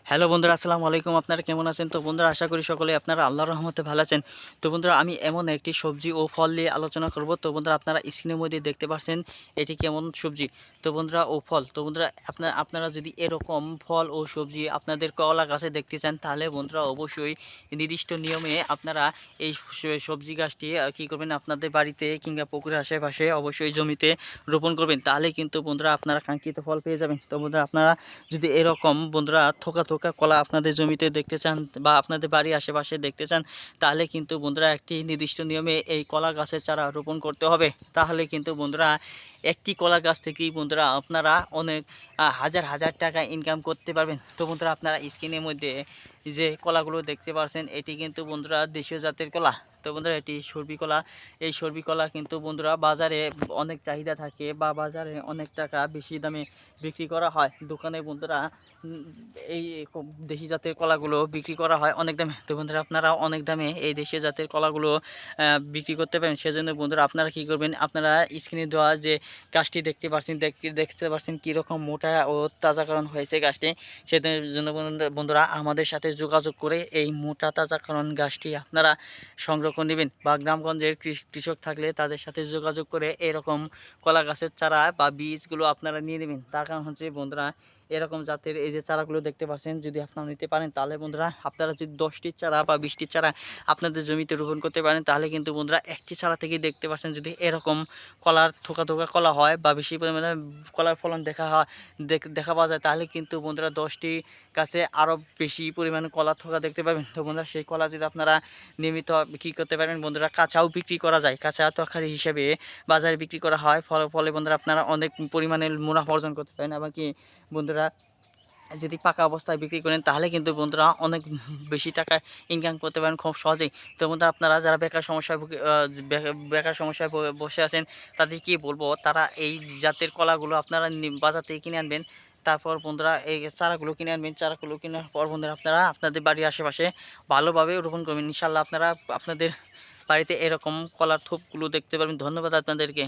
Hello বন্ধুরা, আসসালামু আলাইকুম। আপনারা কেমন আছেন? তো বন্ধুরা, আশা করি সকলেই আপনারা আল্লাহর রহমতে ভালো আছেন। তো বন্ধুরা, আমি এমন একটি সবজি ও ফল নিয়ে আলোচনা করব। তো বন্ধুরা, আপনারা স্ক্রিনের মধ্যে দেখতে পাচ্ছেন এটি কেমন সবজি তো বন্ধুরা ও ফল। তো বন্ধুরা, আপনারা যদি এরকম ফল ও সবজি আপনাদের কলা গাছে দেখতে চান, তাহলে বন্ধুরা অবশ্যই নির্দিষ্ট নিয়মে আপনারা এই সবজি গাছটি কী করবেন, আপনাদের বাড়িতে কিংবা পুকুরের আশেপাশে অবশ্যই জমিতে রোপণ করবেন। তাহলে কিন্তু বন্ধুরা আপনারা কাঙ্ক্ষিত ফল পেয়ে যাবেন। তো বন্ধুরা, আপনারা যদি এরকম বন্ধুরা থোকা থোকা কলা আপনাদের জমিতে দেখতে চান বা আপনাদের বাড়ির আশেপাশে দেখতে চান, তাহলে কিন্তু বন্ধুরা একটি নির্দিষ্ট নিয়মে এই কলা গাছের চারা রোপণ করতে হবে। তাহলে কিন্তু বন্ধুরা একটি কলা গাছ থেকেই বন্ধুরা আপনারা অনেক হাজার হাজার টাকা ইনকাম করতে পারবেন। তো বন্ধুরা, আপনারা স্ক্রিনের মধ্যে যে কলাগুলো দেখতে পাচ্ছেন, এটি কিন্তু বন্ধুরা দেশীয় জাতের কলা। তো বন্ধুরা, এটি সর্বি কলা। এই সর্বি কলা কিন্তু বন্ধুরা বাজারে অনেক চাহিদা থাকে বা বাজারে অনেক টাকা বেশি দামে বিক্রি করা হয়। দোকানে বন্ধুরা এই দেশি জাতের কলাগুলো বিক্রি করা হয় অনেক দামে। তো বন্ধুরা, আপনারা অনেক দামে এই দেশি জাতের কলাগুলো বিক্রি করতে পারেন। সেজন্য বন্ধুরা আপনারা কী করবেন, আপনারা স্ক্রিনে দেওয়া যে গাছটি দেখতে পাচ্ছেন কীরকম মোটা ও তাজাকরণ হয়েছে গাছটি। সেজন্য বন্ধুরা আমাদের সাথে যোগাযোগ করে এই মোটা তাজাকরণ গাছটি আপনারা সংরক্ষণ নেবেন, বা গ্রামগঞ্জের কৃষক থাকলে তাদের সাথে যোগাযোগ করে এরকম কলা গাছের চারা বা বীজগুলো আপনারা নিয়ে নেবেন। তার কারণ হচ্ছে বন্ধুরা, এরকম জাতের এই যে চারাগুলো দেখতে পাচ্ছেন, যদি আপনারা নিতে পারেন, তাহলে বন্ধুরা আপনারা যদি 10টির চারা বা 20টির চারা আপনাদের জমিতে রোপণ করতে পারেন, তাহলে কিন্তু বন্ধুরা একটি চারা থেকেই দেখতে পাচ্ছেন যদি এরকম কলার থোকা থোকা কলা হয় বা বেশি পরিমাণে কলার ফলন দেখা পাওয়া যায়, তাহলে কিন্তু বন্ধুরা 10টি গাছে আরও বেশি পরিমাণে কলার থোকা দেখতে পাবেন। তো বন্ধুরা, সেই কলা যদি আপনারা নিয়মিত কী করতে পারেন বন্ধুরা, কাঁচাও বিক্রি করা যায়, কাঁচা তরকারি হিসেবে বাজারে বিক্রি করা হয়। ফলে বন্ধুরা আপনারা অনেক পরিমাণে মুনাফা অর্জন করতে পারেন। এবং কি বন্ধুরা, যদি পাকা অবস্থায় বিক্রি করেন, তাহলে কিন্তু বন্ধুরা অনেক বেশি টাকা ইনকাম করতে পারেন খুব সহজেই। তো বন্ধুরা, আপনারা যারা বেকার সমস্যায় বসে আছেন, তাদের কি বলবো, তারা এই জাতের কলাগুলো আপনারা বাজার থেকে কিনে আনবেন। তারপর বন্ধুরা এই চারাগুলো কিনে আনবেন। চারাগুলো কেনার পর বন্ধুরা আপনারা আপনাদের বাড়ির আশেপাশে ভালোভাবে রোপণ করবেন। ইনশাল্লাহ আপনারা আপনাদের বাড়িতে এরকম কলার থোপগুলো দেখতে পারবেন। ধন্যবাদ আপনাদেরকে।